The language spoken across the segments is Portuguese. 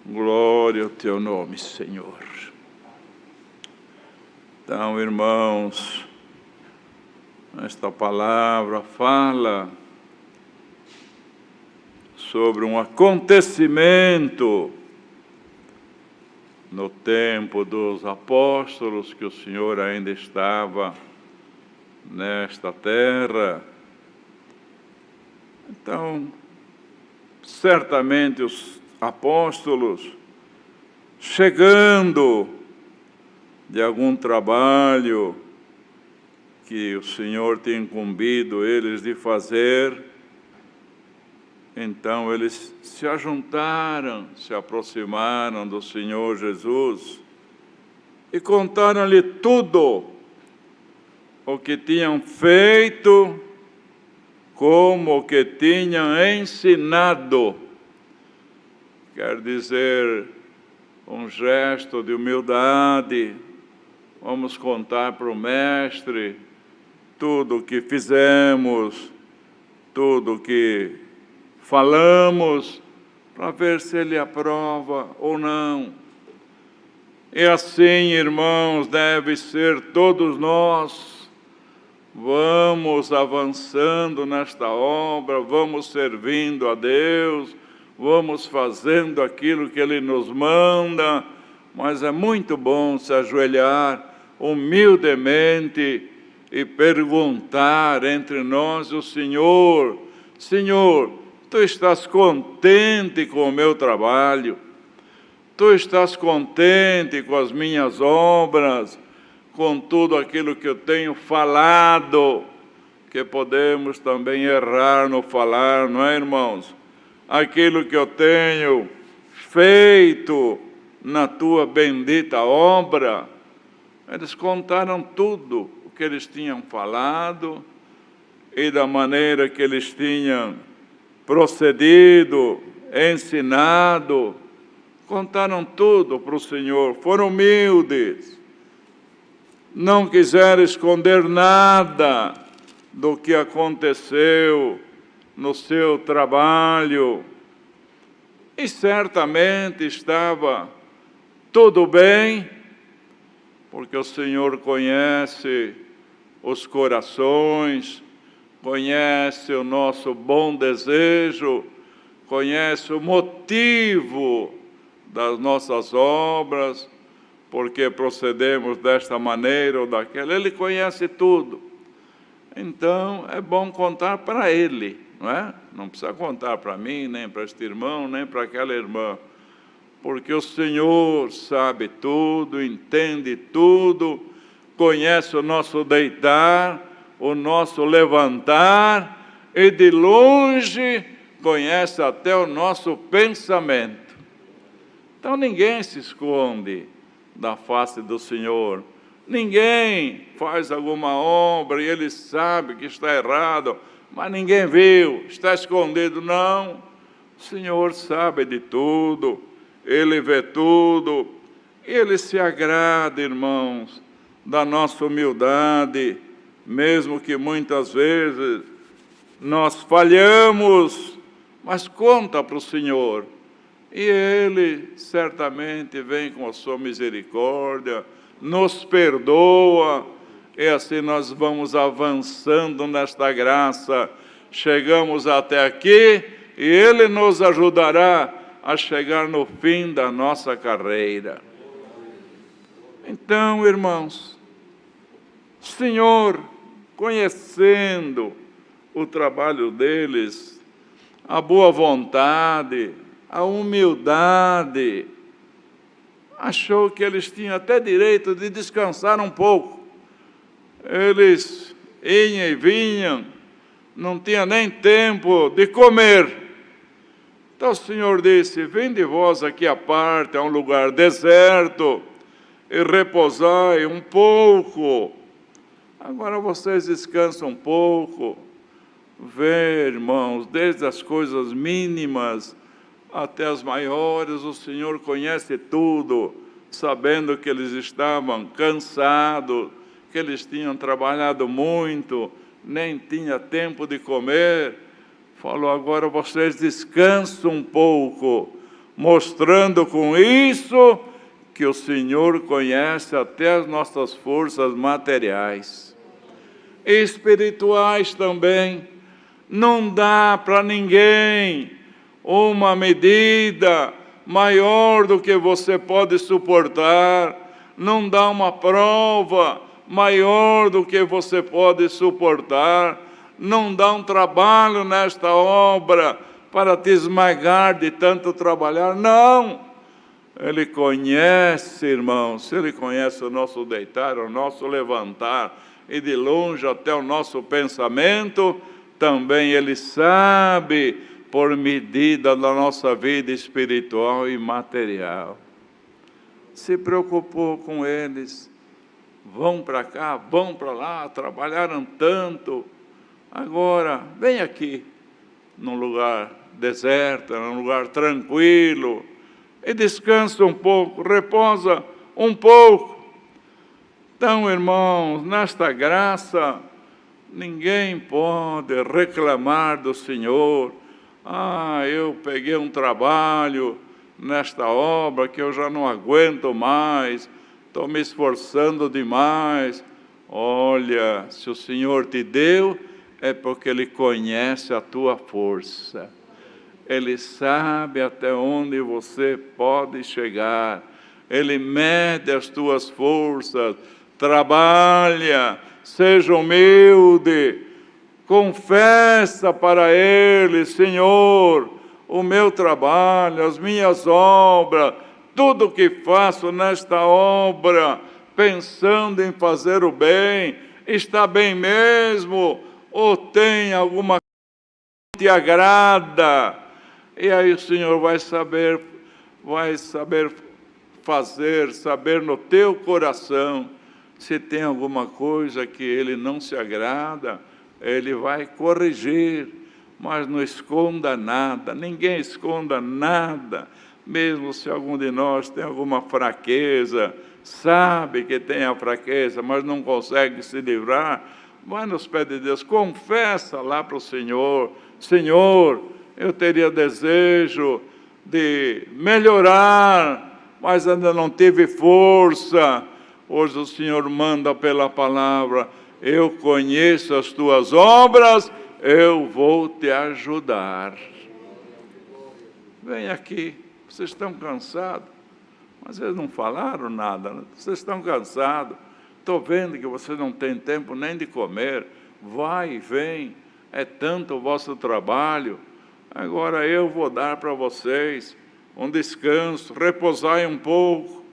Glória ao teu nome, Senhor. Então, irmãos, esta palavra fala sobre um acontecimento no tempo dos apóstolos, que o Senhor ainda estava nesta terra. Então, certamente os apóstolos, chegando de algum trabalho que o Senhor tinha incumbido eles de fazer, então eles se ajuntaram, se aproximaram do Senhor Jesus e contaram-lhe tudo o que tinham feito, como o que tinham ensinado. Quer dizer, um gesto de humildade. Vamos contar para o Mestre tudo o que fizemos, tudo o que falamos, para ver se Ele aprova ou não. E assim, irmãos, deve ser todos nós. Vamos avançando nesta obra, vamos servindo a Deus, vamos fazendo aquilo que Ele nos manda, mas é muito bom se ajoelhar humildemente e perguntar entre nós o Senhor: Senhor, Tu estás contente com o meu trabalho? Tu estás contente com as minhas obras, com tudo aquilo que eu tenho falado? Que podemos também errar no falar, não é, irmãos? Aquilo que eu tenho feito na Tua bendita obra. Eles contaram tudo o que eles tinham falado e da maneira que eles tinham procedido, ensinado. Contaram tudo para o Senhor, foram humildes, não quiseram esconder nada do que aconteceu no seu trabalho. E certamente estava tudo bem, porque o Senhor conhece os corações, conhece o nosso bom desejo, conhece o motivo das nossas obras, porque procedemos desta maneira ou daquela. Ele conhece tudo. Então, é bom contar para Ele, não é? Não precisa contar para mim, nem para este irmão, nem para aquela irmã, porque o Senhor sabe tudo, entende tudo, conhece o nosso deitar, o nosso levantar, e de longe conhece até o nosso pensamento. Então, ninguém se esconde da face do Senhor. Ninguém faz alguma obra e Ele sabe que está errado, mas ninguém viu, está escondido. Não, o Senhor sabe de tudo, Ele vê tudo, Ele se agrada, irmãos, da nossa humildade, mesmo que muitas vezes nós falhamos, mas conta para o Senhor, e Ele certamente vem com a sua misericórdia, nos perdoa, e assim nós vamos avançando nesta graça. Chegamos até aqui e Ele nos ajudará a chegar no fim da nossa carreira. Então, irmãos, o Senhor, conhecendo o trabalho deles, a boa vontade, a humildade, achou que eles tinham até direito de descansar um pouco. Eles iam e vinham, não tinha nem tempo de comer. Então o Senhor disse: vinde vós aqui à parte, a um lugar deserto, e repousai um pouco. Agora vocês descansam um pouco. Vê, irmãos, desde as coisas mínimas até as maiores, o Senhor conhece tudo, sabendo que eles estavam cansados, que eles tinham trabalhado muito, nem tinha tempo de comer. Falou: agora vocês descansam um pouco, mostrando com isso que o Senhor conhece até as nossas forças materiais e espirituais também. Não dá para ninguém uma medida maior do que você pode suportar, não dá uma prova maior do que você pode suportar, não dá um trabalho nesta obra para te esmagar de tanto trabalhar, não. Ele conhece, irmãos, Ele conhece o nosso deitar, o nosso levantar, e de longe até o nosso pensamento, também Ele sabe, por medida da nossa vida espiritual e material. Se preocupou com eles, vão para cá, vão para lá, trabalharam tanto, agora vem aqui, num lugar deserto, num lugar tranquilo, e descansa um pouco, reposa um pouco. Então, irmãos, nesta graça, ninguém pode reclamar do Senhor. Eu peguei um trabalho nesta obra que eu já não aguento mais, estou me esforçando demais. Olha, se o Senhor te deu, é porque Ele conhece a tua força. Ele sabe até onde você pode chegar. Ele mede as tuas forças. Trabalha, seja humilde, confessa para Ele: Senhor, o meu trabalho, as minhas obras, tudo que faço nesta obra, pensando em fazer o bem, está bem mesmo? Ou tem alguma coisa que te agrada? E aí o Senhor vai saber fazer, saber no teu coração, se tem alguma coisa que Ele não se agrada, Ele vai corrigir, mas não esconda nada, ninguém esconda nada, mesmo se algum de nós tem alguma fraqueza, sabe que tem a fraqueza, mas não consegue se livrar, vai nos pés de Deus, confessa lá para o Senhor: Senhor, eu teria desejo de melhorar, mas ainda não tive força. Hoje o Senhor manda pela palavra: eu conheço as tuas obras, eu vou te ajudar. Vem aqui, vocês estão cansados, mas eles não falaram nada, né? Vocês estão cansados, estou vendo que vocês não têm tempo nem de comer, vai e vem, é tanto o vosso trabalho, agora eu vou dar para vocês um descanso, repousai um pouco,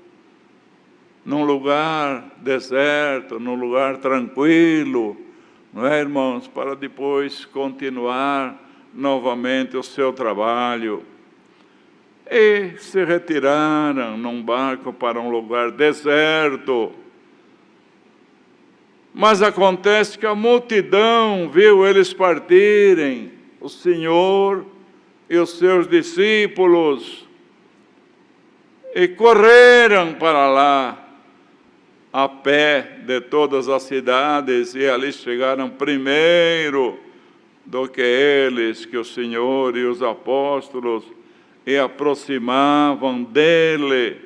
num lugar deserto, num lugar tranquilo, não é, irmãos? Para depois continuar novamente o seu trabalho. E se retiraram num barco para um lugar deserto. Mas acontece que a multidão viu eles partirem, o Senhor e os seus discípulos, e correram para lá, a pé de todas as cidades, e ali chegaram primeiro do que eles, que o Senhor e os apóstolos, e aproximavam dele.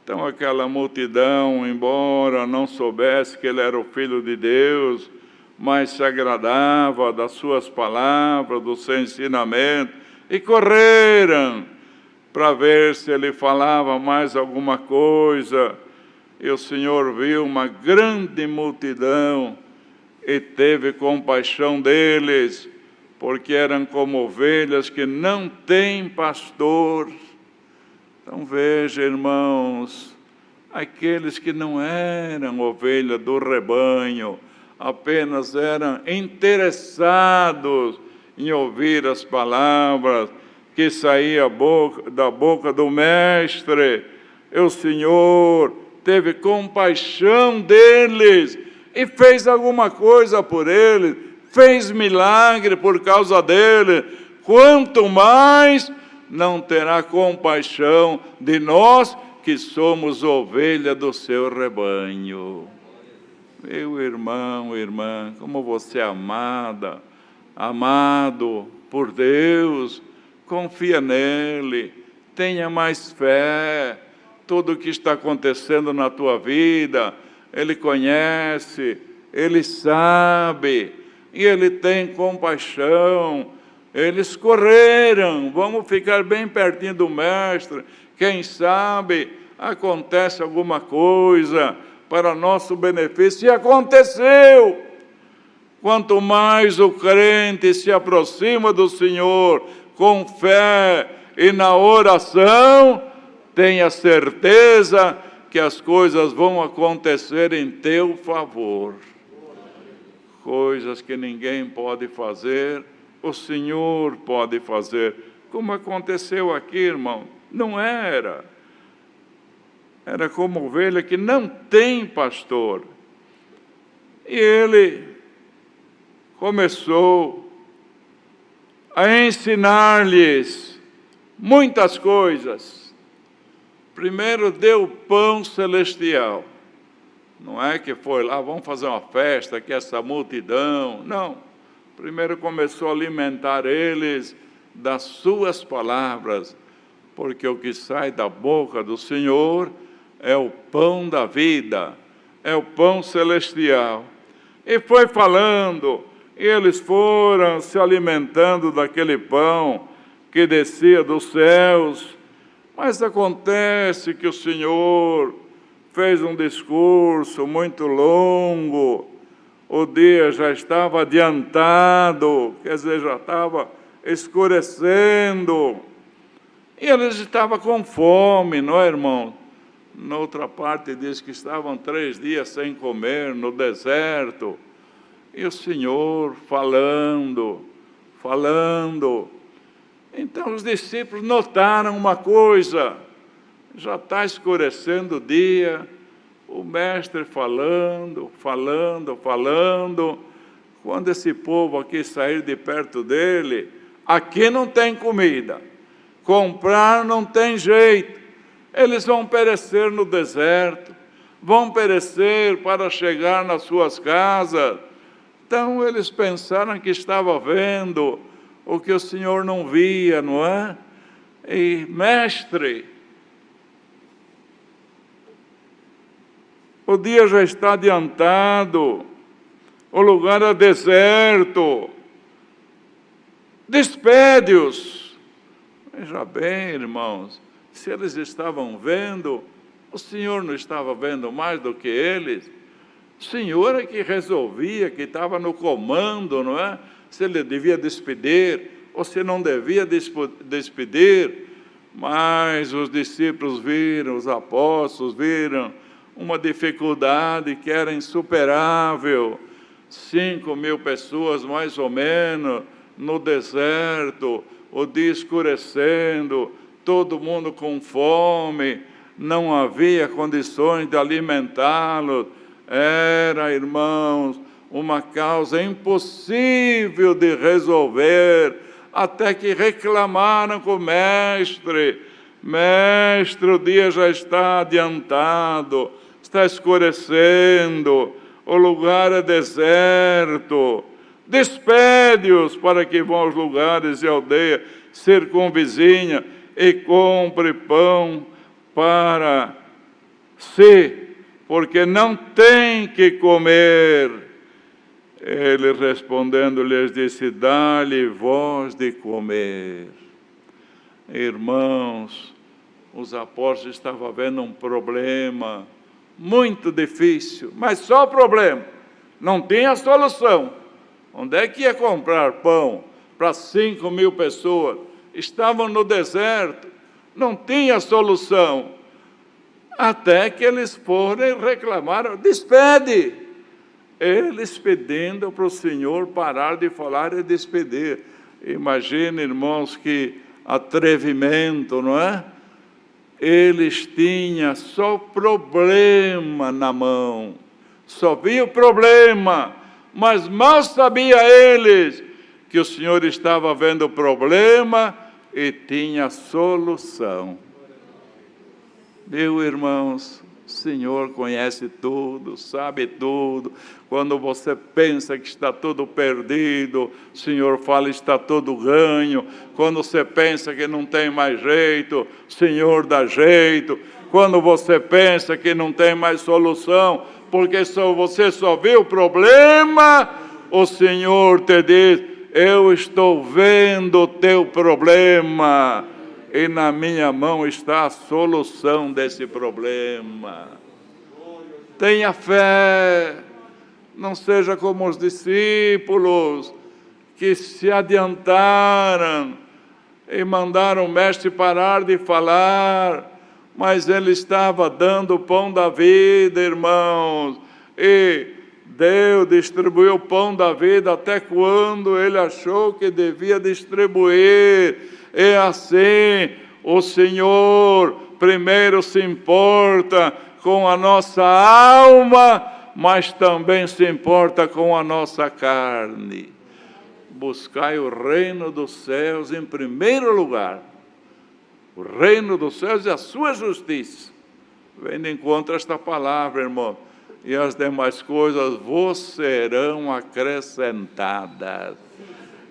Então aquela multidão, embora não soubesse que ele era o Filho de Deus, mas se agradava das suas palavras, do seu ensinamento, e correram para ver se ele falava mais alguma coisa. E o Senhor viu uma grande multidão e teve compaixão deles, porque eram como ovelhas que não têm pastor. Então veja, irmãos, aqueles que não eram ovelha do rebanho, apenas eram interessados em ouvir as palavras que saíam da boca do Mestre, e o Senhor teve compaixão deles e fez alguma coisa por eles, fez milagre por causa dele. Quanto mais não terá compaixão de nós que somos ovelha do seu rebanho. Meu irmão, irmã, como você é amado por Deus, confia nele, tenha mais fé. Tudo o que está acontecendo na tua vida, Ele conhece, Ele sabe, e Ele tem compaixão. Eles correram, vamos ficar bem pertinho do Mestre, quem sabe acontece alguma coisa para nosso benefício, e aconteceu. Quanto mais o crente se aproxima do Senhor com fé e na oração, tenha certeza que as coisas vão acontecer em teu favor. Coisas que ninguém pode fazer, o Senhor pode fazer. Como aconteceu aqui, irmão? Não era. Era como ovelha que não tem pastor. E ele começou a ensinar-lhes muitas coisas. Primeiro deu pão celestial. Não é que foi lá, vamos fazer uma festa, que essa multidão. Não. Primeiro começou a alimentar eles das suas palavras, porque o que sai da boca do Senhor é o pão da vida, é o pão celestial. E foi falando, e eles foram se alimentando daquele pão que descia dos céus. Mas acontece que o Senhor fez um discurso muito longo, o dia já estava adiantado, quer dizer, já estava escurecendo, e eles estavam com fome, não é, irmão? Na outra parte diz que estavam 3 dias sem comer no deserto, e o Senhor falando. Então os discípulos notaram uma coisa, já está escurecendo o dia, o mestre falando, quando esse povo aqui sair de perto dele, aqui não tem comida, comprar não tem jeito, eles vão perecer no deserto, vão perecer para chegar nas suas casas. Então eles pensaram que estava vendo o que o Senhor não via, não é? E, mestre, o dia já está adiantado, o lugar é deserto, despede-os. Veja bem, irmãos, se eles estavam vendo, o Senhor não estava vendo mais do que eles. O Senhor é que resolvia, que estava no comando, não é? Se ele devia despedir ou se não devia despedir. Mas os discípulos viram, os apóstolos viram uma dificuldade que era insuperável. 5.000 pessoas, mais ou menos, no deserto, o dia escurecendo, todo mundo com fome, não havia condições de alimentá-los. Era, irmãos, uma causa impossível de resolver, até que reclamaram com o mestre. Mestre, o dia já está adiantado, está escurecendo, o lugar é deserto, despede-os para que vão aos lugares e aldeias circunvizinha e compre pão para si, porque não tem que comer. Ele respondendo lhes disse: dá-lhe vós de comer. Irmãos, os apóstolos estavam vendo um problema muito difícil, mas só problema, não tinha solução. Onde é que ia comprar pão para 5.000 pessoas? Estavam no deserto, não tinha solução. Até que eles foram e reclamaram: despede! Eles pedindo para o Senhor parar de falar e despedir. Imagina, irmãos, que atrevimento, não é? Eles tinham só problema na mão, só via o problema, mas mal sabia eles que o Senhor estava vendo o problema e tinha solução. Meus irmãos, O Senhor conhece tudo, sabe tudo. Quando você pensa que está tudo perdido, o Senhor fala que está tudo ganho. Quando você pensa que não tem mais jeito, o Senhor dá jeito. Quando você pensa que não tem mais solução, porque você só viu o problema, o Senhor te diz: eu estou vendo o teu problema, e na minha mão está a solução desse problema. Tenha fé, não seja como os discípulos que se adiantaram e mandaram o mestre parar de falar, mas ele estava dando o pão da vida, irmãos, e Deus distribuiu o pão da vida até quando ele achou que devia distribuir. É assim, o Senhor primeiro se importa com a nossa alma, mas também se importa com a nossa carne. Buscai o reino dos céus em primeiro lugar. O reino dos céus e a sua justiça. Vem de encontro a esta palavra, irmão. E as demais coisas vos serão acrescentadas.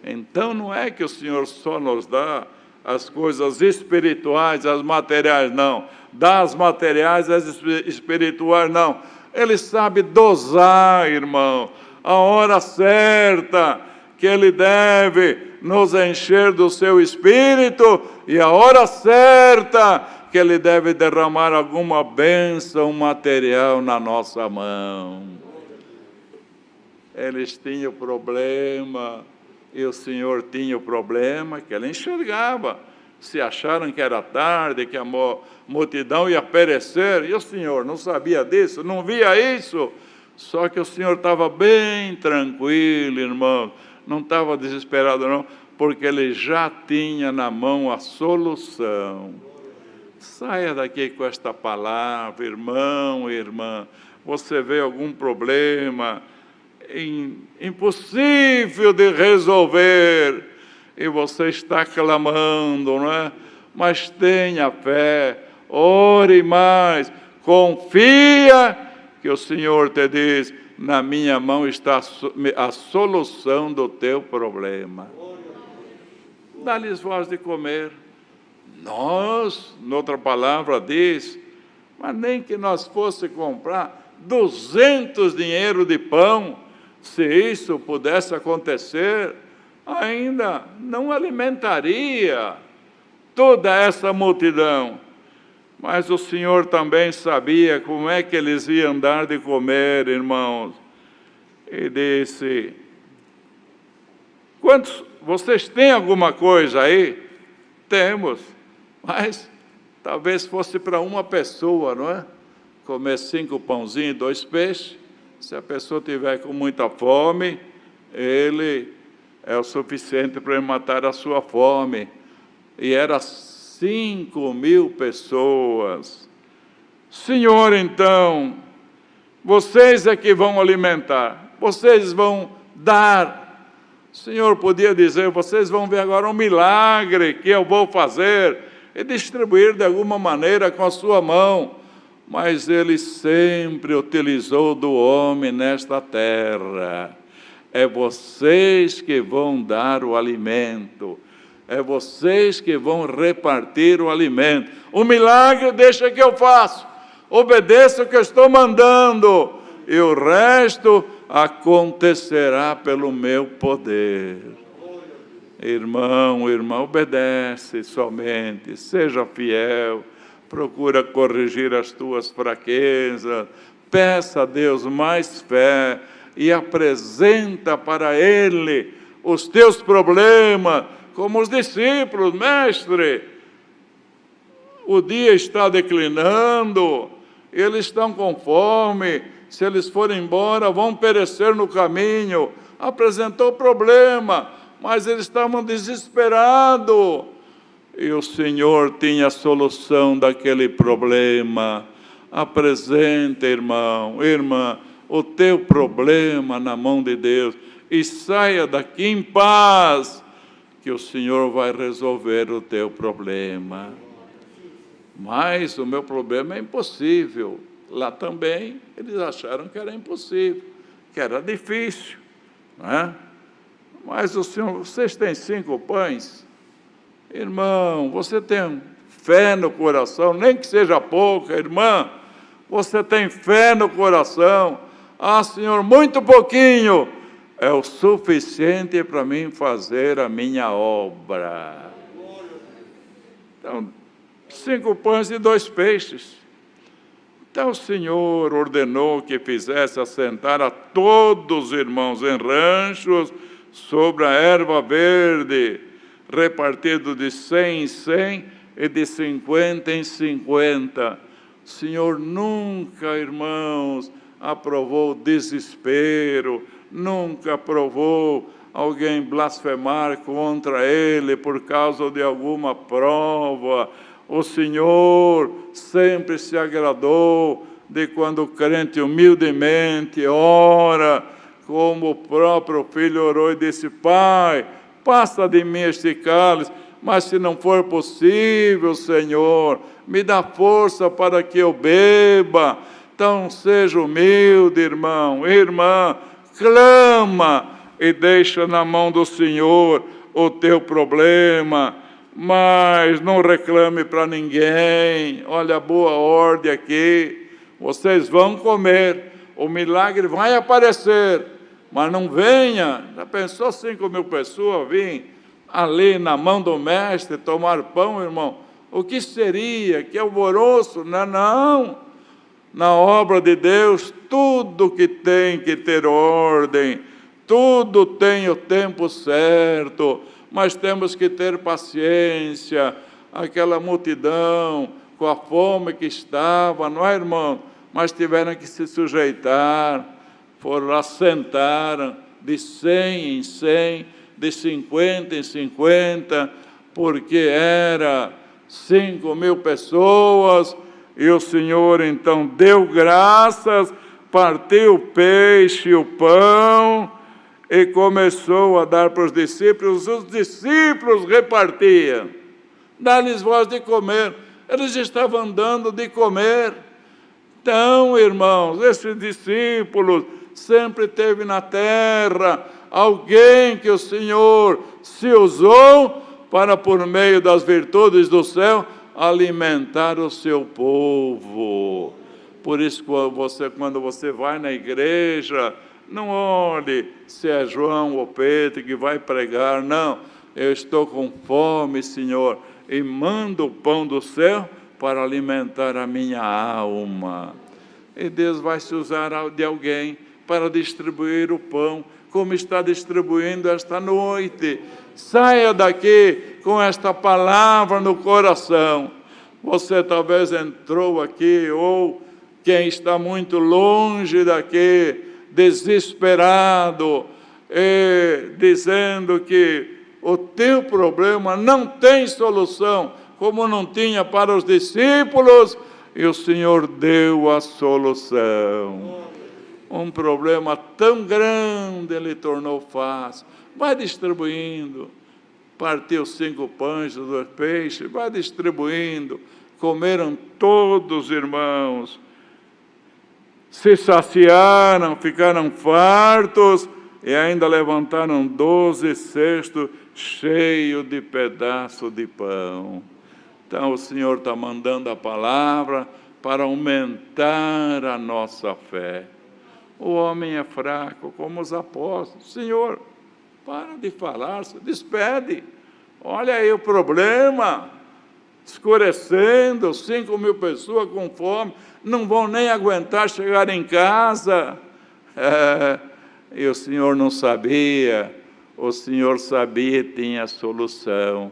Então não é que o Senhor só nos dá as coisas espirituais, as materiais, não. Dá as materiais, as espirituais, não. Ele sabe dosar, irmão, a hora certa que Ele deve nos encher do seu Espírito e a hora certa que Ele deve derramar alguma bênção material na nossa mão. Eles tinham problema, e o Senhor tinha o problema que Ele enxergava. Se acharam que era tarde, que a multidão ia perecer, e o Senhor não sabia disso, não via isso. Só que o Senhor estava bem tranquilo, irmão, não estava desesperado não, porque Ele já tinha na mão a solução. Saia daqui com esta palavra, irmão e irmã. Você vê algum problema impossível de resolver, e você está clamando, não é? Mas tenha fé, ore mais, confia que o Senhor te diz: na minha mão está a solução do teu problema. Dá-lhes voz de comer. Nós, noutra palavra diz, mas nem que nós fosse comprar 200 dinheiro de pão, se isso pudesse acontecer, ainda não alimentaria toda essa multidão. Mas o Senhor também sabia como é que eles iam dar de comer, irmãos. E disse: vocês têm alguma coisa aí? Temos, mas talvez fosse para uma pessoa, não é? Comer 5 pãozinhos e 2 peixes. Se a pessoa tiver com muita fome, ele é o suficiente para matar a sua fome. E era 5.000 pessoas. Senhor, então, vocês é que vão alimentar, vocês vão dar. O Senhor podia dizer: vocês vão ver agora um milagre que eu vou fazer, e distribuir de alguma maneira com a sua mão. Mas Ele sempre utilizou do homem nesta terra. É vocês que vão dar o alimento. É vocês que vão repartir o alimento. O milagre deixa que eu faço. Obedeça o que eu estou mandando. E o resto acontecerá pelo meu poder. Irmão, irmã, obedece somente. Seja fiel. Procura corrigir as tuas fraquezas. Peça a Deus mais fé. E apresenta para Ele os teus problemas. Como os discípulos: mestre, o dia está declinando, eles estão com fome, se eles forem embora, vão perecer no caminho. Apresentou o problema, mas eles estavam desesperados. E o Senhor tinha a solução daquele problema. Apresenta, irmão, irmã, o teu problema na mão de Deus, e saia daqui em paz, que o Senhor vai resolver o teu problema. Mas o meu problema é impossível. Lá também eles acharam que era impossível, que era difícil, não é? Mas o Senhor, vocês têm 5 pães? Irmão, você tem fé no coração, nem que seja pouca, irmã, você tem fé no coração. Ah, Senhor, muito pouquinho é o suficiente para mim fazer a minha obra. Então, 5 pães e 2 peixes. Então o Senhor ordenou que fizesse assentar a todos os irmãos em ranchos sobre a erva verde, repartido de 100 em 100 e de 50 em 50. O Senhor nunca, irmãos, aprovou desespero, nunca aprovou alguém blasfemar contra Ele por causa de alguma prova. O Senhor sempre se agradou de quando o crente humildemente ora, como o próprio filho orou e disse: Pai, passa de mim este cálice, mas se não for possível, Senhor, me dá força para que eu beba. Então seja humilde, irmão, irmã, clama e deixa na mão do Senhor o teu problema, mas não reclame para ninguém. Olha a boa ordem aqui, vocês vão comer, o milagre vai aparecer, mas não venha. Já pensou 5.000 pessoas virem ali na mão do mestre tomar pão, irmão? O que seria? Que alvoroço? Não. Na obra de Deus, tudo que tem que ter ordem, tudo tem o tempo certo, mas temos que ter paciência. Aquela multidão, com a fome que estava, não é, irmão? Mas tiveram que se sujeitar, foram lá, sentaram, de 100 em 100, de 50 em 50, porque era 5.000 pessoas, e o Senhor então deu graças, partiu o peixe e o pão, e começou a dar para os discípulos repartiam. Dá-lhes voz de comer. Eles estavam dando de comer. Então, irmãos, esses discípulos sempre teve na terra alguém que o Senhor se usou para, por meio das virtudes do céu, alimentar o seu povo. Por isso, quando você vai na igreja, não olhe se é João ou Pedro que vai pregar, não. Eu estou com fome, Senhor, e mando o pão do céu para alimentar a minha alma. E Deus vai se usar de alguém para distribuir o pão, como está distribuindo esta noite. Saia daqui com esta palavra no coração. Você talvez entrou aqui, ou quem está muito longe daqui, desesperado, dizendo que o teu problema não tem solução, como não tinha para os discípulos, e o Senhor deu a solução. Um problema tão grande Ele tornou fácil. Vai distribuindo. Partiu 5 pães e 2 peixes, vai distribuindo. Comeram todos os irmãos, se saciaram, ficaram fartos, e ainda levantaram 12 cestos cheios de pedaços de pão. Então o Senhor está mandando a palavra para aumentar a nossa fé. O homem é fraco, como os apóstolos. Senhor, para de falar, se despede. Olha aí o problema, escurecendo, 5.000 pessoas com fome, não vão nem aguentar chegar em casa. E o Senhor não sabia, o Senhor sabia e tinha a solução.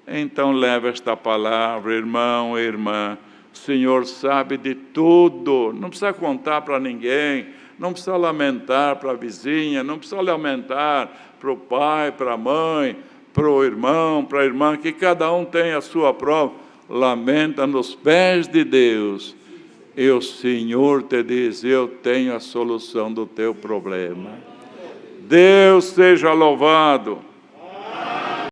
Então leva esta palavra, irmão e irmã. O Senhor sabe de tudo, não precisa contar para ninguém, não precisa lamentar para a vizinha, não precisa lamentar para o pai, para a mãe, para o irmão, para a irmã, que cada um tem a sua prova. Lamenta nos pés de Deus, e o Senhor te diz: eu tenho a solução do teu problema. Deus seja louvado.